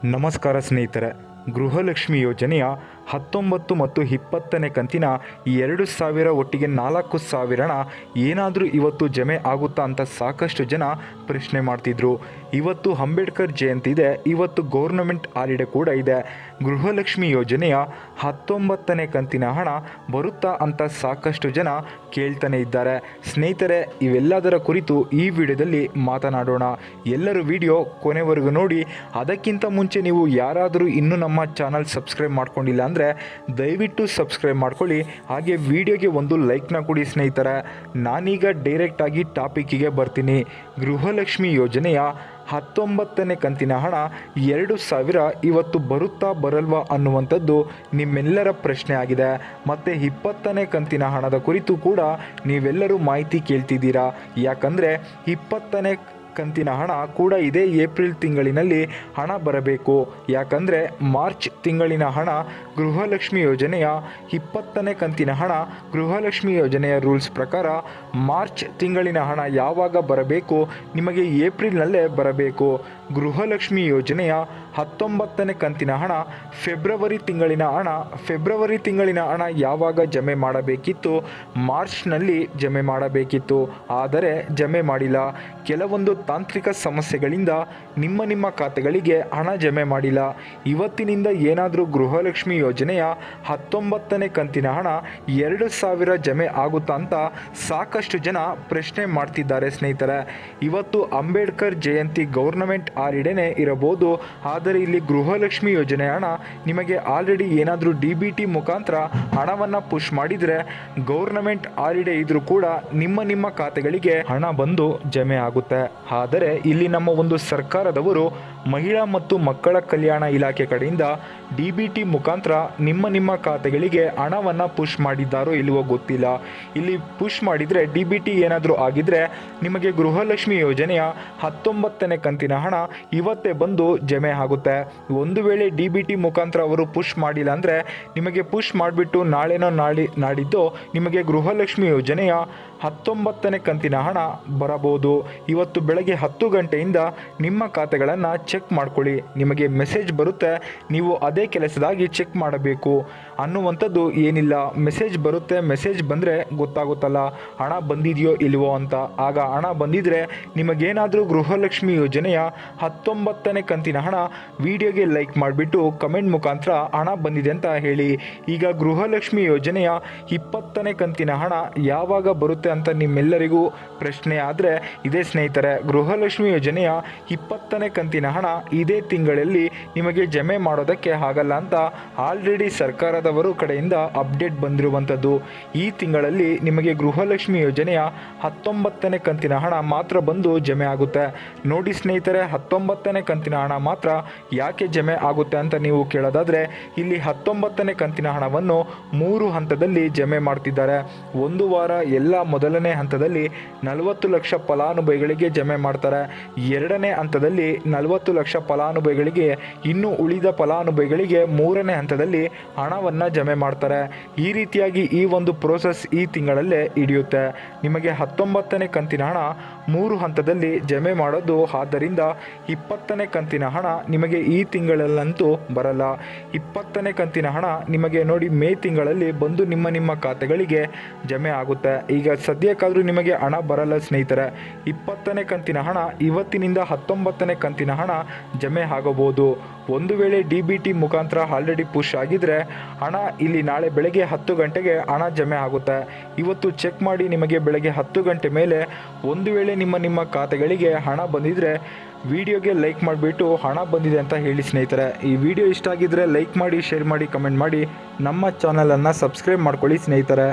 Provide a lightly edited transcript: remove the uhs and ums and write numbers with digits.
ನಮಸ್ಕಾರ ಸ್ನೇಹಿತರೆ. ಗೃಹಲಕ್ಷ್ಮಿ ಯೋಜನೆಯ 19 ಮತ್ತು 20ನೇ ಕಂತಿನ 2,000 ಒಟ್ಟಿಗೆ 4,000 ಏನಾದರೂ ಇವತ್ತು ಜಮೆ ಆಗುತ್ತಾ ಅಂತ ಸಾಕಷ್ಟು ಜನ ಪ್ರಶ್ನೆ ಮಾಡ್ತಿದ್ರು. ಇವತ್ತು ಅಂಬೇಡ್ಕರ್ ಜಯಂತಿ ಇದೆ, ಇವತ್ತು ಗೌರ್ನಮೆಂಟ್ ಹಾಲಿಡೇ ಕೂಡ ಇದೆ. ಗೃಹಲಕ್ಷ್ಮಿ ಯೋಜನೆಯ 19ನೇ ಕಂತಿನ ಹಣ ಬರುತ್ತಾ ಅಂತ ಸಾಕಷ್ಟು ಜನ ಕೇಳ್ತಾನೆ ಇದ್ದಾರೆ. ಸ್ನೇಹಿತರೆ, ಇವೆಲ್ಲದರ ಕುರಿತು ಈ ವಿಡಿಯೋದಲ್ಲಿ ಮಾತನಾಡೋಣ. ಎಲ್ಲರೂ ವಿಡಿಯೋ ಕೊನೆವರೆಗೂ ನೋಡಿ. ಅದಕ್ಕಿಂತ ಮುಂಚೆ ನೀವು ಯಾರಾದರೂ ಇನ್ನೂ ನಮ್ಮ ಚಾನಲ್ ಸಬ್ಸ್ಕ್ರೈಬ್ ಮಾಡ್ಕೊಂಡಿಲ್ಲ ಅಂದರೆ ದಯವಿಟ್ಟು ಸಬ್ಸ್ಕ್ರೈಬ್ ಮಾಡ್ಕೊಳ್ಳಿ. ಹಾಗೆ ವಿಡಿಯೋಗೆ ಒಂದು ಲೈಕ್ನ ಕೊಡಿ ಸ್ನೇಹಿತರೆ. ನಾನೀಗ ಡೈರೆಕ್ಟಾಗಿ ಟಾಪಿಕ್ಕಿಗೆ ಬರ್ತೀನಿ. ಗೃಹಲಕ್ಷ್ಮಿ ಯೋಜನೆಯ 19ನೇ ಕಂತಿನ ಹಣ 2,000 ಇವತ್ತು ಬರುತ್ತಾ ಬರಲ್ವಾ ಅನ್ನುವಂಥದ್ದು ನಿಮ್ಮೆಲ್ಲರ ಪ್ರಶ್ನೆ ಆಗಿದೆ. ಮತ್ತು 20ನೇ ಕಂತಿನ ಹಣದ ಕುರಿತು ಕೂಡ ನೀವೆಲ್ಲರೂ ಮಾಹಿತಿ ಕೇಳ್ತಿದ್ದೀರಾ. ಯಾಕಂದರೆ 20ನೇ ಕಂತಿನ ಹಣ ಕೂಡ ಇದೇ ಏಪ್ರಿಲ್ ತಿಂಗಳಿನಲ್ಲಿ ಹಣ ಬರಬೇಕು. ಯಾಕಂದರೆ ಮಾರ್ಚ್ ತಿಂಗಳಿನ ಹಣ ಗೃಹಲಕ್ಷ್ಮಿ ಯೋಜನೆಯ 20ನೇ ಕಂತಿನ ಹಣ ಗೃಹಲಕ್ಷ್ಮಿ ಯೋಜನೆಯ ರೂಲ್ಸ್ ಪ್ರಕಾರ ಮಾರ್ಚ್ ತಿಂಗಳಿನ ಹಣ ಯಾವಾಗ ಬರಬೇಕು, ನಿಮಗೆ ಏಪ್ರಿಲ್ನಲ್ಲೇ ಬರಬೇಕು. ಗೃಹಲಕ್ಷ್ಮಿ ಯೋಜನೆಯ 19ನೇ ಕಂತಿನ ಹಣ ಫೆಬ್ರವರಿ ತಿಂಗಳಿನ ಹಣ ಯಾವಾಗ ಜಮೆ ಮಾಡಬೇಕಿತ್ತು, ಮಾರ್ಚ್ನಲ್ಲಿ ಜಮೆ ಮಾಡಬೇಕಿತ್ತು. ಆದರೆ ಜಮೆ ಮಾಡಿಲ್ಲ. ಕೆಲವೊಂದು ತಾಂತ್ರಿಕ ಸಮಸ್ಯೆಗಳಿಂದ ನಿಮ್ಮ ಖಾತೆಗಳಿಗೆ ಹಣ ಜಮೆ ಮಾಡಿಲ್ಲ. ಇವತ್ತಿನಿಂದ ಏನಾದರೂ ಗೃಹಲಕ್ಷ್ಮಿ ಯೋಜನೆಯ 19ನೇ ಕಂತಿನ ಹಣ 2,000 ಜಮೆ ಆಗುತ್ತಾ ಅಂತ ಸಾಕಷ್ಟು ಜನ ಪ್ರಶ್ನೆ ಮಾಡ್ತಿದ್ದಾರೆ ಸ್ನೇಹಿತರೆ. ಇವತ್ತು ಅಂಬೇಡ್ಕರ್ ಜಯಂತಿ ಗೌರ್ನಮೆಂಟ್ ಹಾಲಿಡೇನೇ ಇರಬಹುದು. ಆದರೆ ಇಲ್ಲಿ ಗೃಹಲಕ್ಷ್ಮಿ ಯೋಜನೆ ಹಣ ನಿಮಗೆ ಆಲ್ರೆಡಿ ಏನಾದರೂ DBT ಮುಖಾಂತರ ಹಣವನ್ನು ಪುಷ್ ಮಾಡಿದರೆ ಗೌರ್ನಮೆಂಟ್ ಹಾಲಿಡೇ ಇದ್ರೂ ಕೂಡ ನಿಮ್ಮ ಖಾತೆಗಳಿಗೆ ಹಣ ಬಂದು ಜಮೆ ಆಗುತ್ತೆ. ಆದರೆ ಇಲ್ಲಿ ನಮ್ಮ ಒಂದು ಸರ್ಕಾರದವರು ಮಹಿಳಾ ಮತ್ತು ಮಕ್ಕಳ ಕಲ್ಯಾಣ ಇಲಾಖೆ ಕಡೆಯಿಂದ DBT ಮುಖಾಂತರ ನಿಮ್ಮ ಖಾತೆಗಳಿಗೆ ಹಣವನ್ನು ಪುಷ್ ಮಾಡಿದ್ದಾರೋ ಇಲ್ಲವೋ ಗೊತ್ತಿಲ್ಲ. ಇಲ್ಲಿ ಪುಷ್ ಮಾಡಿದರೆ DBT ಏನಾದರೂ ಆಗಿದ್ರೆ ನಿಮಗೆ ಗೃಹಲಕ್ಷ್ಮಿ ಯೋಜನೆಯ 19ನೇ ಕಂತಿನ ಹಣ ಇವತ್ತೇ ಬಂದು ಜಮೆ ಆಗುತ್ತೆ. ಒಂದು ವೇಳೆ DBT ಮುಖಾಂತರ ಅವರು ಪುಷ್ ಮಾಡಿಲ್ಲ ಅಂದರೆ ನಿಮಗೆ ಪುಷ್ ಮಾಡಿಬಿಟ್ಟು ನಾಡಿದ್ದು ನಿಮಗೆ ಗೃಹಲಕ್ಷ್ಮಿ ಯೋಜನೆಯ 19ನೇ ಕಂತಿನ ಹಣ ಬರಬಹುದು. ಇವತ್ತು ಬೆಳಗ್ಗೆ 10 ಗಂಟೆಯಿಂದ ನಿಮ್ಮ ಖಾತೆಗಳನ್ನು ಚೆಕ್ ಮಾಡ್ಕೊಳ್ಳಿ. ನಿಮಗೆ ಮೆಸೇಜ್ ಬರುತ್ತೆ, ನೀವು ಅದೇ ಕೆಲಸದಾಗಿ ಚೆಕ್ ಮಾಡಬೇಕು ಅನ್ನುವಂಥದ್ದು ಏನಿಲ್ಲ. ಮೆಸೇಜ್ ಬರುತ್ತೆ, ಮೆಸೇಜ್ ಬಂದರೆ ಗೊತ್ತಾಗುತ್ತಲ್ಲ ಹಣ ಬಂದಿದೆಯೋ ಇಲ್ವೋ ಅಂತ. ಆಗ ಹಣ ಬಂದಿದ್ದರೆ ನಿಮಗೇನಾದರೂ ಗೃಹಲಕ್ಷ್ಮಿ ಯೋಜನೆಯ 19ನೇ ಕಂತಿನ ಹಣ ವಿಡಿಯೋಗೆ ಲೈಕ್ ಮಾಡಿಬಿಟ್ಟು ಕಮೆಂಟ್ ಮುಖಾಂತರ ಹಣ ಬಂದಿದೆ ಅಂತ ಹೇಳಿ. ಈಗ ಗೃಹಲಕ್ಷ್ಮಿ ಯೋಜನೆಯ 20ನೇ ಕಂತಿನ ಹಣ ಯಾವಾಗ ಬರುತ್ತೆ ಅಂತ ನಿಮ್ಮೆಲ್ಲರಿಗೂ ಪ್ರಶ್ನೆ ಆದರೆ ಇದೇ ಸ್ನೇಹಿತರೆ. ಗೃಹಲಕ್ಷ್ಮಿ ಯೋಜನೆಯ 20ನೇ ಕಂತಿನ ಹಣ ಇದೇ ತಿಂಗಳಲ್ಲಿ ನಿಮಗೆ ಜಮೆ ಮಾಡೋದಕ್ಕೆ ಆಗಲ್ಲ ಅಂತ ಆಲ್ರೆಡಿ ಸರ್ಕಾರದವರು ಕಡೆಯಿಂದ ಅಪ್ಡೇಟ್ ಬಂದಿರುವಂಥದ್ದು. ಈ ತಿಂಗಳಲ್ಲಿ ನಿಮಗೆ ಗೃಹಲಕ್ಷ್ಮಿ ಯೋಜನೆಯ 19ನೇ ಕಂತಿನ ಹಣ ಮಾತ್ರ ಬಂದು ಜಮೆ ಆಗುತ್ತೆ. ನೋಡಿ ಸ್ನೇಹಿತರೆ, 19ನೇ ಕಂತಿನ ಹಣ ಮಾತ್ರ ಯಾಕೆ ಜಮೆ ಆಗುತ್ತೆ ಅಂತ ನೀವು ಕೇಳೋದಾದರೆ ಇಲ್ಲಿ 19ನೇ ಕಂತಿನ ಹಣವನ್ನು 3 ಹಂತದಲ್ಲಿ ಜಮೆ ಮಾಡ್ತಿದ್ದಾರೆ. ಒಂದು ವಾರ ಎಲ್ಲ ಮೊದಲನೇ ಹಂತದಲ್ಲಿ 40 ಲಕ್ಷ ಫಲಾನುಭವಿಗಳಿಗೆ ಜಮೆ ಮಾಡ್ತಾರೆ. ಎರಡನೇ ಹಂತದಲ್ಲಿ 40 ಲಕ್ಷ ಫಲಾನುಭವಿಗಳಿಗೆ, ಇನ್ನು ಉಳಿದ ಫಲಾನುಭವಿಗಳಿಗೆ 3ನೇ ಹಂತದಲ್ಲಿ ಹಣವನ್ನು ಜಮೆ ಮಾಡ್ತಾರೆ. ಈ ರೀತಿಯಾಗಿ ಈ ಒಂದು ಪ್ರೋಸೆಸ್ ಈ ತಿಂಗಳಲ್ಲೇ ಹಿಡಿಯುತ್ತೆ. ನಿಮಗೆ 19ನೇ ಕಂತಿನ ಹಣ 3 ಹಂತದಲ್ಲಿ ಜಮೆ ಮಾಡೋದು. ಆದ್ದರಿಂದ 20ನೇ ಕಂತಿನ ಹಣ ನಿಮಗೆ ಈ ತಿಂಗಳಲ್ಲಂತೂ ಬರಲ್ಲ. 20ನೇ ಕಂತಿನ ಹಣ ನಿಮಗೆ ನೋಡಿ ಮೇ ತಿಂಗಳಲ್ಲಿ ಬಂದು ನಿಮ್ಮ ಖಾತೆಗಳಿಗೆ ಜಮೆ ಆಗುತ್ತೆ. ಈಗ ಸದ್ಯಕ್ಕಾದರೂ ನಿಮಗೆ ಹಣ ಬರಲ್ಲ ಸ್ನೇಹಿತರೆ. 20ನೇ ಕಂತಿನ ಹಣ ಇವತ್ತಿನಿಂದ 19ನೇ ಕಂತಿನ ಹಣ ಜಮೆ ಆಗಬಹುದು. ಒಂದು ವೇಳೆ DBT ಮುಖಾಂತರ ಆಲ್ರೆಡಿ ಪುಷ್ ಆಗಿದ್ರೆ ಹಣ ಇಲ್ಲಿ ನಾಳೆ ಬೆಳಗ್ಗೆ 10 ಗಂಟೆಗೆ ಹಣ ಜಮೆ ಆಗುತ್ತೆ. ಇವತ್ತು ಚೆಕ್ ಮಾಡಿ ನಿಮಗೆ ಬೆಳಗ್ಗೆ 10 ಗಂಟೆ ಮೇಲೆ ಒಂದು ವೇಳೆ ನಿಮ್ಮ ಖಾತೆಗಳಿಗೆ ಹಣ ಬಂದಿದ್ರೆ ವಿಡಿಯೋಗೆ ಲೈಕ್ ಮಾಡಿಬಿಟ್ಟು ಹಣ ಬಂದಿದೆ ಅಂತ ಹೇಳಿ ಸ್ನೇಹಿತರೆ. ಈ ವಿಡಿಯೋ ಇಷ್ಟ ಆಗಿದ್ರೆ ಲೈಕ್ ಮಾಡಿ, ಶೇರ್ ಮಾಡಿ, ಕಮೆಂಟ್ ಮಾಡಿ. ನಮ್ಮ ಚಾನಲನ್ನು ಸಬ್ಸ್ಕ್ರೈಬ್ ಮಾಡ್ಕೊಳ್ಳಿ ಸ್ನೇಹಿತರೆ.